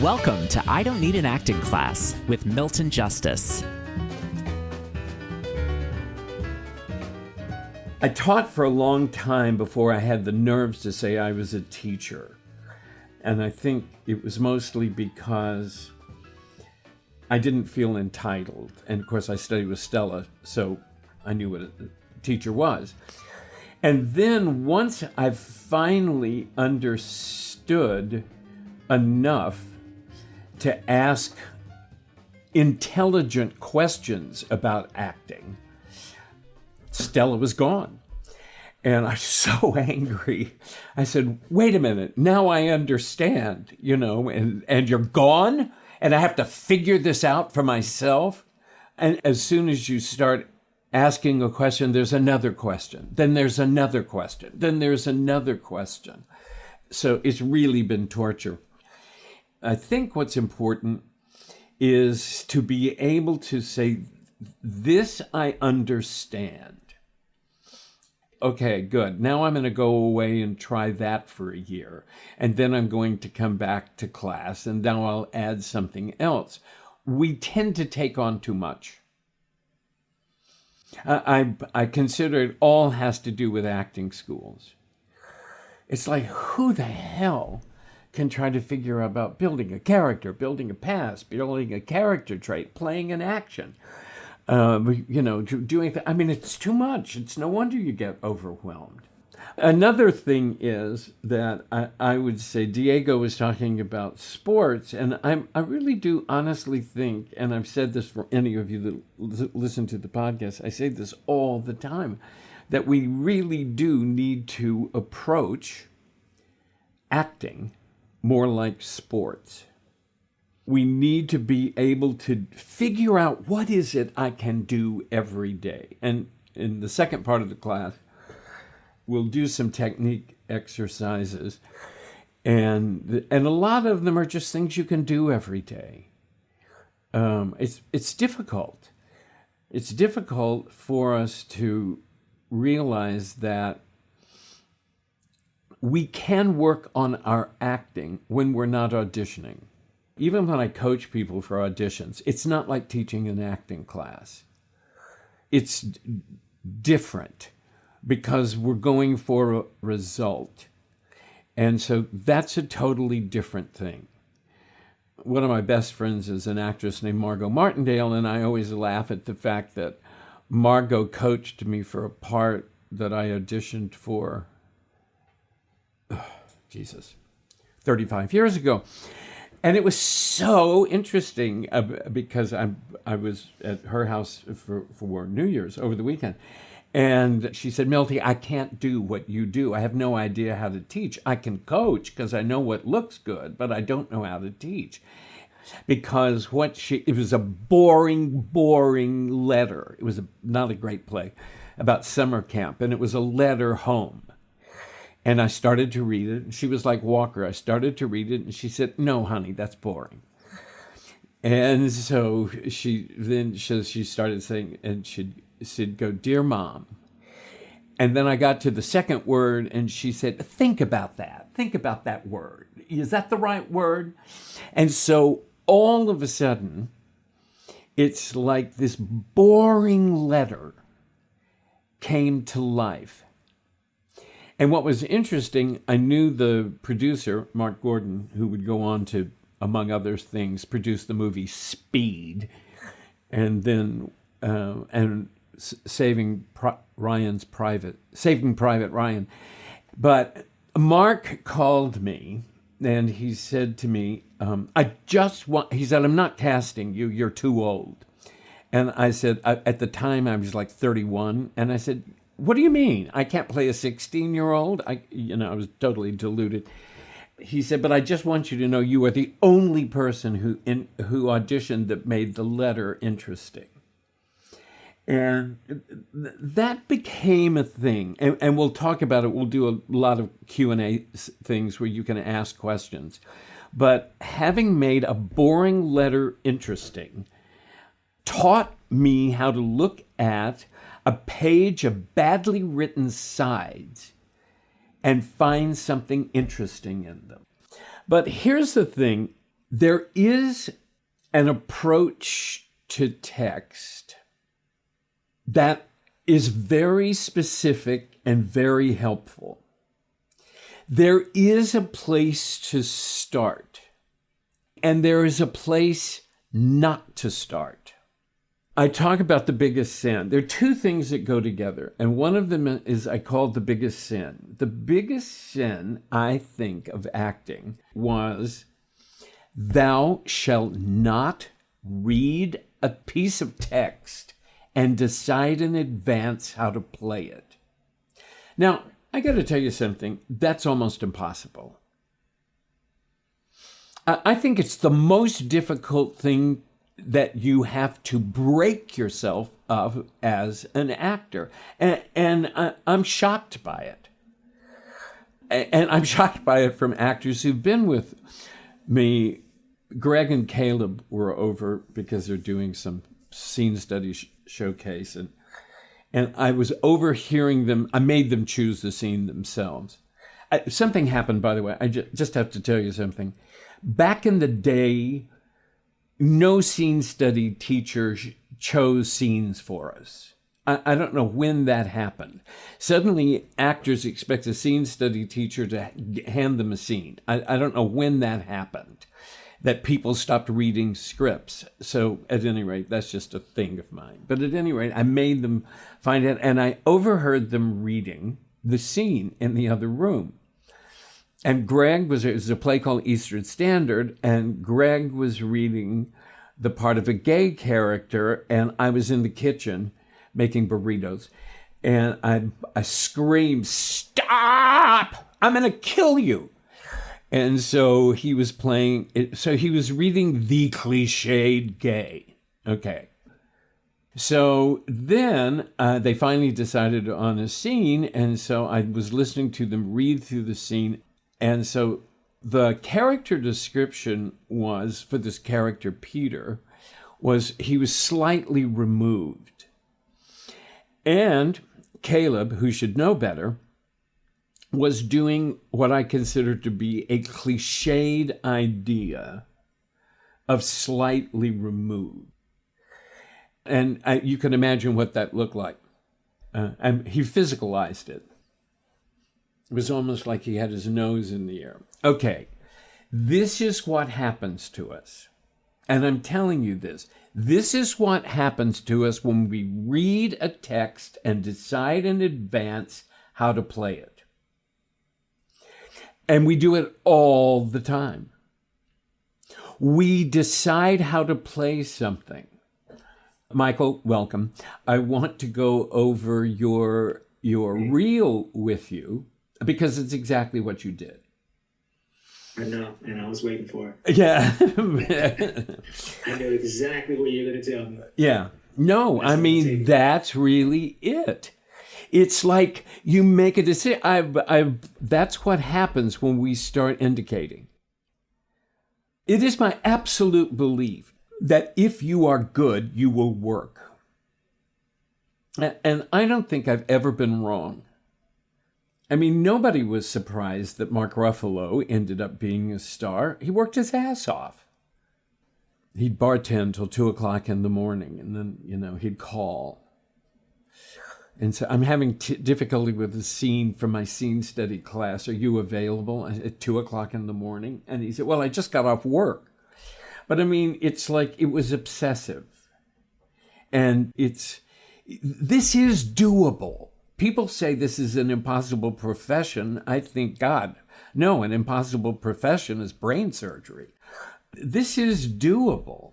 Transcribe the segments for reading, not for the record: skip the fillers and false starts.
Welcome to I Don't Need an Acting Class with Milton Justice. I taught for a long time before I had the nerves to say I was a teacher. And I think it was mostly because I didn't feel entitled. And of course I studied with Stella, so I knew what a teacher was. And then once I finally understood enough to ask intelligent questions about acting, Stella was gone. And I was so angry. I said, wait a minute, now I understand, and you're gone? And I have to figure this out for myself? And as soon as you start asking a question, there's another question. Then there's another question. Then there's another question. So it's really been torture. I think what's important is to be able to say, this I understand. Okay, good. Now I'm going to go away and try that for a year. And then I'm going to come back to class, and now I'll add something else. We tend to take on too much. I consider it all has to do with acting schools. It's like, who the hell can try to figure out about building a character, building a past, building a character trait, playing an action, doing. I mean, it's too much. It's no wonder you get overwhelmed. Another thing is that I would say Diego was talking about sports, and I really do honestly think, and I've said this for any of you that listen to the podcast, I say this all the time, that we really do need to approach acting more like sports. We need to be able to figure out what is it I can do every day. And in the second part of the class, we'll do some technique exercises. And a lot of them are just things you can do every day. It's difficult. It's difficult for us to realize that we can work on our acting when we're not auditioning. Even when I coach people for auditions, it's not like teaching an acting class. It's different because we're going for a result. And so that's a totally different thing. One of my best friends is an actress named Margot Martindale, and I always laugh at the fact that Margot coached me for a part that I auditioned for 35 years ago. And it was so interesting because I was at her house for New Year's over the weekend. And she said, Milty, I can't do what you do. I have no idea how to teach. I can coach because I know what looks good, but I don't know how to teach. Because it was a boring letter. It was not a great play about summer camp. And it was a letter home. And I started to read it. And she was like Walker. I started to read it. And she said, no, honey, that's boring. And so she started saying, and she'd go, dear mom. And then I got to the second word. And she said, think about that. Think about that word. Is that the right word? And so all of a sudden, it's like this boring letter came to life. And what was interesting, I knew the producer, Mark Gordon, who would go on to, among other things, produce the movie Speed, and then Saving Private Ryan. But Mark called me, and he said to me, he said, I'm not casting you, you're too old. And I said, at the time I was like 31, and I said, what do you mean? I can't play a 16-year-old? I was totally deluded. He said, but I just want you to know you are the only person who auditioned that made the letter interesting. And that became a thing. And we'll talk about it. We'll do a lot of Q&A things where you can ask questions. But having made a boring letter interesting taught me how to look at a page of badly written sides and find something interesting in them. But here's the thing. There is an approach to text that is very specific and very helpful. There is a place to start, and there is a place not to start. I talk about the biggest sin. There are two things that go together, and one of them is I call the biggest sin. The biggest sin, I think, of acting was, thou shalt not read a piece of text and decide in advance how to play it. Now, I got to tell you something. That's almost impossible. I think it's the most difficult thing that you have to break yourself of as an actor. And I'm shocked by it. And I'm shocked by it from actors who've been with me. Greg and Caleb were over because they're doing some scene study showcase. And I was overhearing them. I made them choose the scene themselves. Something happened, by the way. I just have to tell you something. Back in the day, no scene study teacher chose scenes for us. I don't know when that happened. Suddenly, actors expect a scene study teacher to hand them a scene. I don't know when that happened, that people stopped reading scripts. So at any rate, that's just a thing of mine. But at any rate, I made them find it, and I overheard them reading the scene in the other room. And Greg it was a play called Eastern Standard, and Greg was reading the part of a gay character, and I was in the kitchen making burritos, and I screamed, "Stop! I'm going to kill you!" And so he was playing it. So he was reading the cliched gay. Okay. So then they finally decided on a scene, and so I was listening to them read through the scene. And so the character description was, for this character, Peter, was he was slightly removed. And Caleb, who should know better, was doing what I consider to be a cliched idea of slightly removed. And you can imagine what that looked like. And he physicalized it. It was almost like he had his nose in the air. Okay, this is what happens to us. And I'm telling you this. This is what happens to us when we read a text and decide in advance how to play it. And we do it all the time. We decide how to play something. Michael, welcome. I want to go over your reel with you, because it's exactly what you did. I know, and I was waiting for it. Yeah. I know exactly what you're going to tell me. Yeah. No, I mean, that's really it. It's like you make a decision. That's what happens when we start indicating. It is my absolute belief that if you are good, you will work. And I don't think I've ever been wrong. I mean, nobody was surprised that Mark Ruffalo ended up being a star. He worked his ass off. He'd bartend till 2 o'clock in the morning, and then, he'd call. And so I'm having difficulty with the scene from my scene study class. Are you available at 2 o'clock in the morning? And he said, well, I just got off work. But I mean, it's like it was obsessive. And this is doable. People say this is an impossible profession. I think, God, no, an impossible profession is brain surgery. This is doable.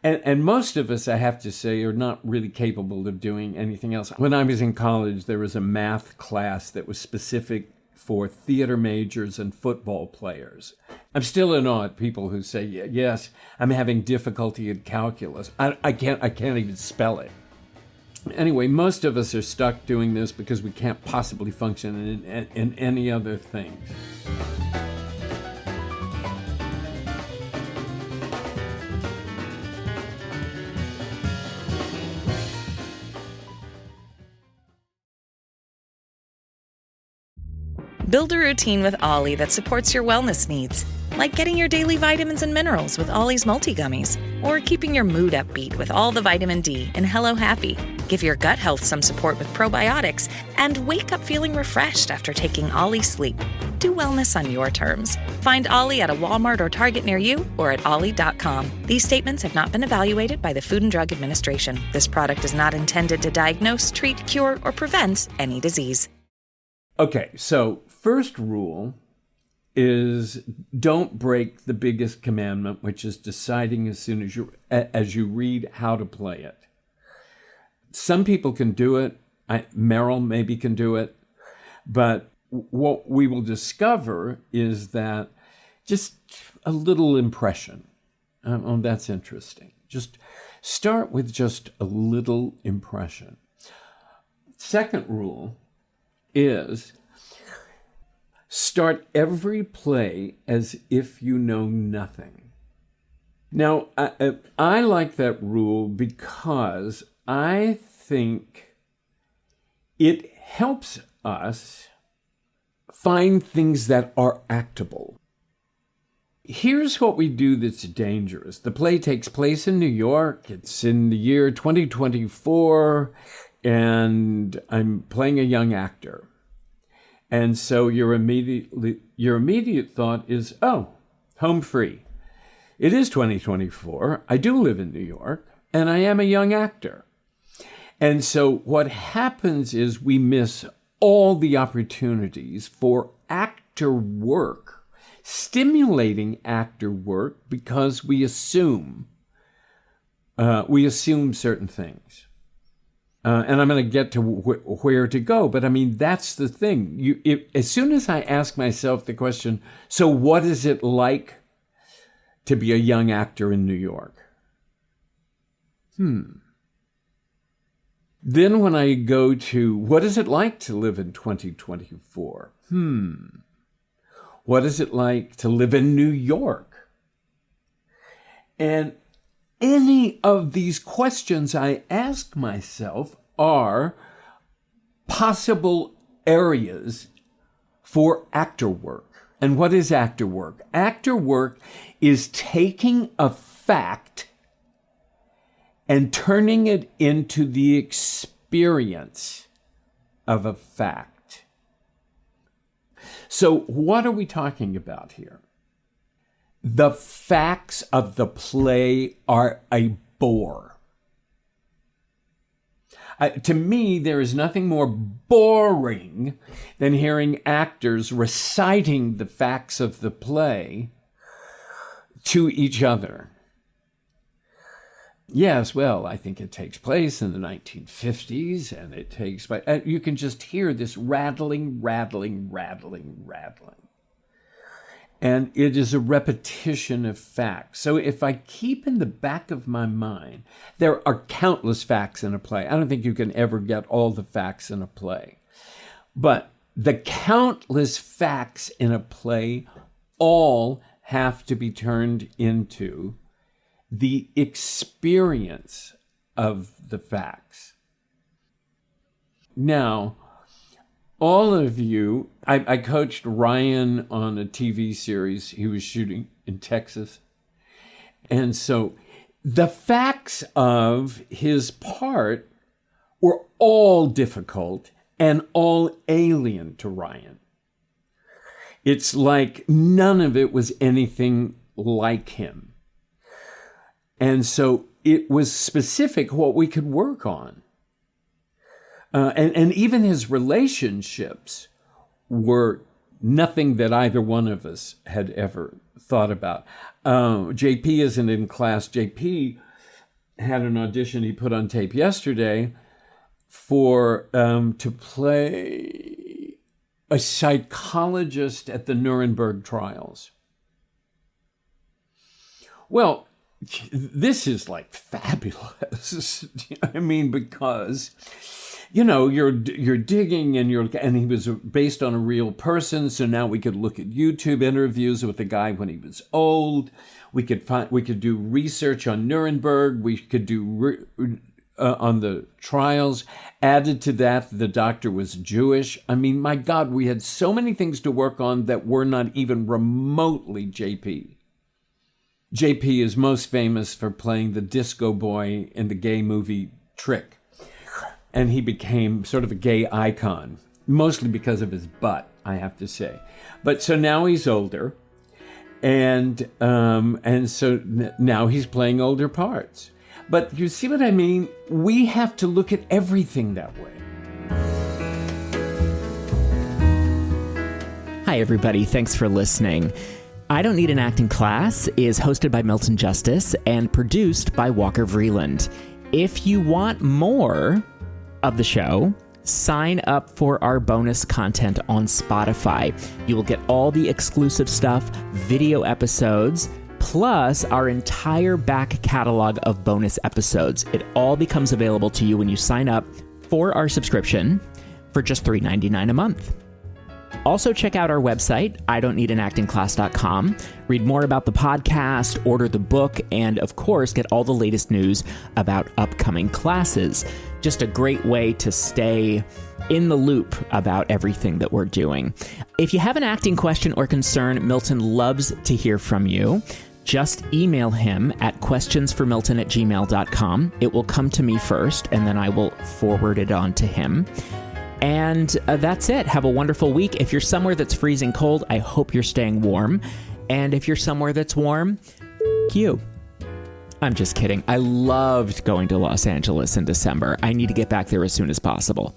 And most of us, I have to say, are not really capable of doing anything else. When I was in college, there was a math class that was specific for theater majors and football players. I'm still in awe at people who say, yes, I'm having difficulty in calculus. I can't even spell it. Anyway, most of us are stuck doing this because we can't possibly function in any other things. Build a routine with Ollie that supports your wellness needs. like getting your daily vitamins and minerals with Ollie's multi-gummies, or keeping your mood upbeat with all the vitamin D in Hello Happy. Give your gut health some support with probiotics, and wake up feeling refreshed after taking Ollie Sleep. Do wellness on your terms. Find Ollie at a Walmart or Target near you or at ollie.com. These statements have not been evaluated by the Food and Drug Administration. This product is not intended to diagnose, treat, cure, or prevent any disease. Okay, so first rule is don't break the biggest commandment, which is deciding as soon as you read how to play it. Some people can do it. Meryl maybe can do it. But what we will discover is that just a little impression. Oh, that's interesting. Just start with just a little impression. Second rule is start every play as if you know nothing. Now, I like that rule because I think it helps us find things that are actable. Here's what we do that's dangerous. The play takes place in New York. It's in the year 2024, and I'm playing a young actor. And so your immediate thought is, oh, home free. It is 2024. I do live in New York, and I am a young actor. And so what happens is we miss all the opportunities for actor work, stimulating actor work, because we assume certain things. And I'm going to get to where to go, but I mean, that's the thing. As soon as I ask myself the question, so what is it like to be a young actor in New York? Then when I go to, what is it like to live in 2024? What is it like to live in New York? And any of these questions I ask myself are possible areas for actor work. And what is actor work? Actor work is taking a fact and turning it into the experience of a fact. So what are we talking about here? The facts of the play are a bore. To me, there is nothing more boring than hearing actors reciting the facts of the play to each other. Yes, well, I think it takes place in the 1950s, and it takes, you can just hear this rattling. And it is a repetition of facts. So if I keep in the back of my mind, there are countless facts in a play. I don't think you can ever get all the facts in a play. But the countless facts in a play all have to be turned into the experience of the facts. Now, all of you, I coached Ryan on a TV series he was shooting in Texas. And so the facts of his part were all difficult and all alien to Ryan. It's like none of it was anything like him. And so it was specific what we could work on. And even his relationships were nothing that either one of us had ever thought about. JP isn't in class. JP had an audition he put on tape yesterday for to play a psychologist at the Nuremberg trials. Well, this is like fabulous. I mean, because you're digging and he was based on a real person. So now we could look at YouTube interviews with the guy when he was old. We could do research on Nuremberg. We could do on the trials. Added to that, the doctor was Jewish. I mean, my God, we had so many things to work on that were not even remotely JP. JP is most famous for playing the disco boy in the gay movie Trick. And he became sort of a gay icon, mostly because of his butt, I have to say. But so now he's older, and so now he's playing older parts. But you see what I mean? We have to look at everything that way. Hi, everybody. Thanks for listening. I Don't Need an Acting Class is hosted by Milton Justice and produced by Walker Vreeland. If you want more of the show, sign up for our bonus content on Spotify. You will get all the exclusive stuff, video episodes, plus our entire back catalog of bonus episodes. It all becomes available to you when you sign up for our subscription for just $3.99 a month. Also, check out our website, idon'tneedanactingclass.com. Read more about the podcast, order the book, and of course, get all the latest news about upcoming classes. Just a great way to stay in the loop about everything that we're doing. If you have an acting question or concern, Milton loves to hear from you. Just email him at questionsformilton@gmail.com. It will come to me first, and then I will forward it on to him. And that's it. Have a wonderful week. If you're somewhere that's freezing cold, I hope you're staying warm. And if you're somewhere that's warm, you. I'm just kidding. I loved going to Los Angeles in December. I need to get back there as soon as possible.